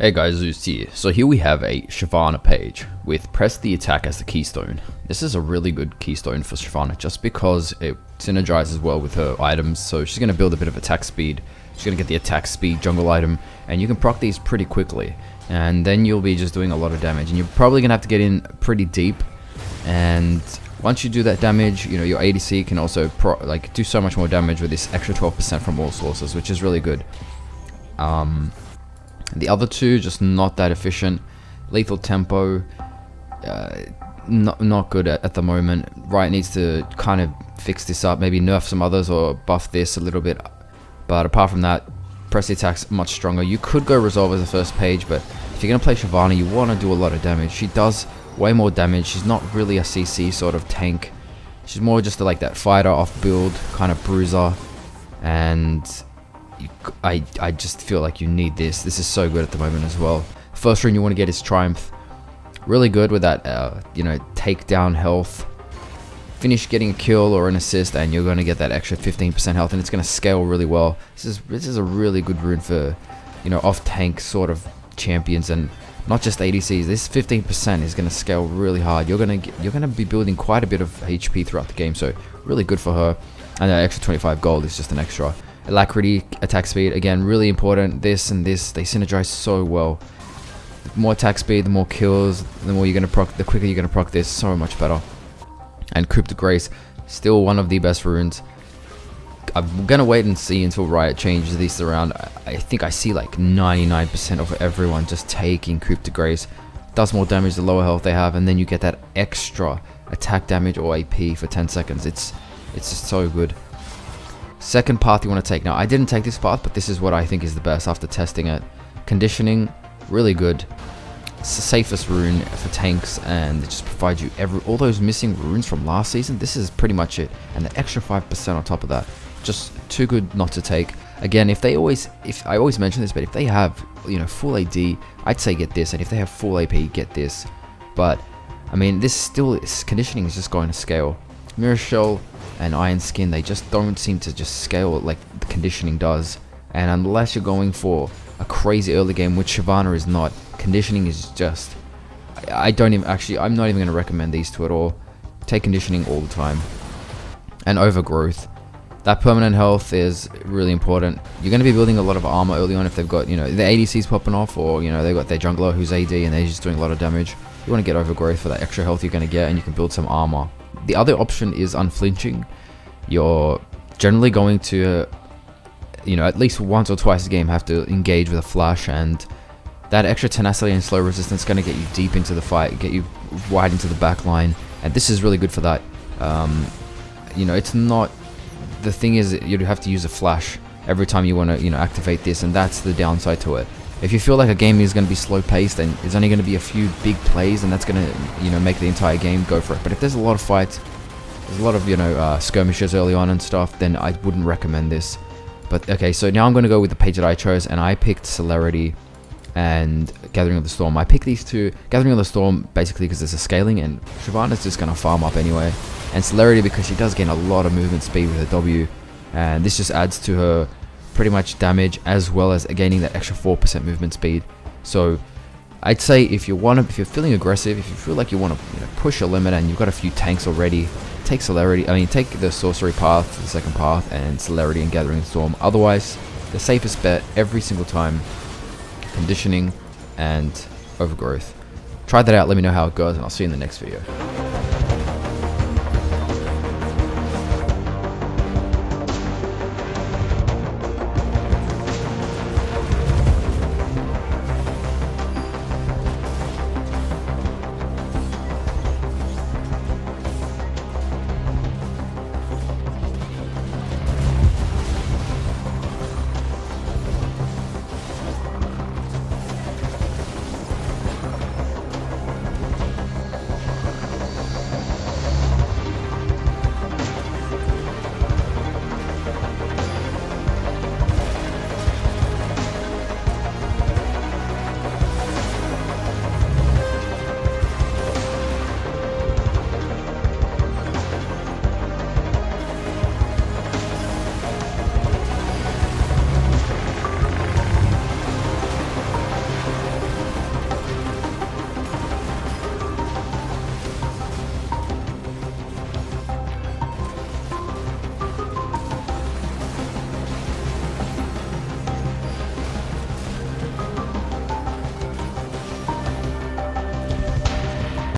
Hey guys, Zoose here. So here we have a SHYVANA page with press the attack as the keystone. This is a really good keystone for SHYVANA just because it synergizes well with her items. So she's going to build a bit of attack speed. She's going to get the attack speed jungle item, and you can proc these pretty quickly. And then you'll be just doing a lot of damage, and you're probably going to have to get in pretty deep. And once you do that damage, you know, your ADC can also do so much more damage with this extra 12% from all sources, which is really good. The other two, just not that efficient. Lethal tempo, not good at the moment. Riot needs to kind of fix this up, maybe nerf some others or buff this a little bit. But apart from that, press the attack's much stronger. You could go Resolve as the first page, but if you're going to play SHYVANA, you want to do a lot of damage. She does way more damage. She's not really a CC sort of tank. She's more just like that fighter off build, kind of bruiser. And I just feel like you need this. This is so good at the moment as well. First rune you want to get is Triumph. Really good with that, takedown health. Finish getting a kill or an assist, and you're going to get that extra 15% health, and it's going to scale really well. This is a really good rune for, off tank sort of champions, and not just ADCs. This 15% is going to scale really hard. You're going to be building quite a bit of HP throughout the game, so really good for her. And that extra 25 gold is just an extra. Alacrity, attack speed, again, really important. This and this, they synergize so well. The more attack speed, the more kills, the more you're gonna proc, the quicker you're gonna proc this, so much better. And Coup de Grace, still one of the best runes. I'm gonna wait and see until Riot changes these around. I think I see like 99% of everyone just taking Coup de Grace. Does more damage the lower health they have, and then you get that extra attack damage or AP for 10 seconds. It's just so good. Second path you want to take. Now, I didn't take this path, but this is what I think is the best after testing it. Conditioning, really good. It's the safest rune for tanks, and it just provides you all those missing runes from last season. This is pretty much it, and the extra 5% on top of that, just too good not to take. Again, if I always mention this, but if they have full AD, I'd say get this, and if they have full AP, get this. But I mean, conditioning is just going to scale. Mirror Shell and Iron Skin, they just don't seem to just scale like the conditioning does. And unless you're going for a crazy early game, which SHYVANA is not, conditioning is just, I'm not even going to recommend these two at all. Take conditioning all the time. And Overgrowth, that permanent health is really important. You're going to be building a lot of armor early on if they've got, the ADCs popping off, or they've got their jungler who's AD and they're just doing a lot of damage. You want to get Overgrowth for that extra health you're going to get, and you can build some armor. The other option is Unflinching. You're generally going to, at least once or twice a game have to engage with a flash, and that extra tenacity and slow resistance is going to get you deep into the fight, get you wide into the back line, and this is really good for that. It's not, the thing is you have to use a flash every time you want to, activate this, and that's the downside to it. If you feel like a game is going to be slow paced, then there's only going to be a few big plays, and that's going to, make the entire game, go for it. But if there's a lot of fights, there's a lot of, skirmishes early on and stuff, then I wouldn't recommend this. But okay, so now I'm going to go with the page that I chose, and I picked Celerity and Gathering of the Storm. I picked these two, Gathering of the Storm basically because there's a scaling, and SHYVANA's just going to farm up anyway. And Celerity because she does gain a lot of movement speed with her W, and this just adds to her pretty much damage, as well as gaining that extra 4% movement speed. So I'd say if you're feeling aggressive, if you feel like you want to push a limit and you've got a few tanks already, take take the sorcery path, the second path, and Celerity and Gathering the Storm. Otherwise, the safest bet every single time, Conditioning and Overgrowth. Try that out, let me know how it goes, and I'll see you in the next video.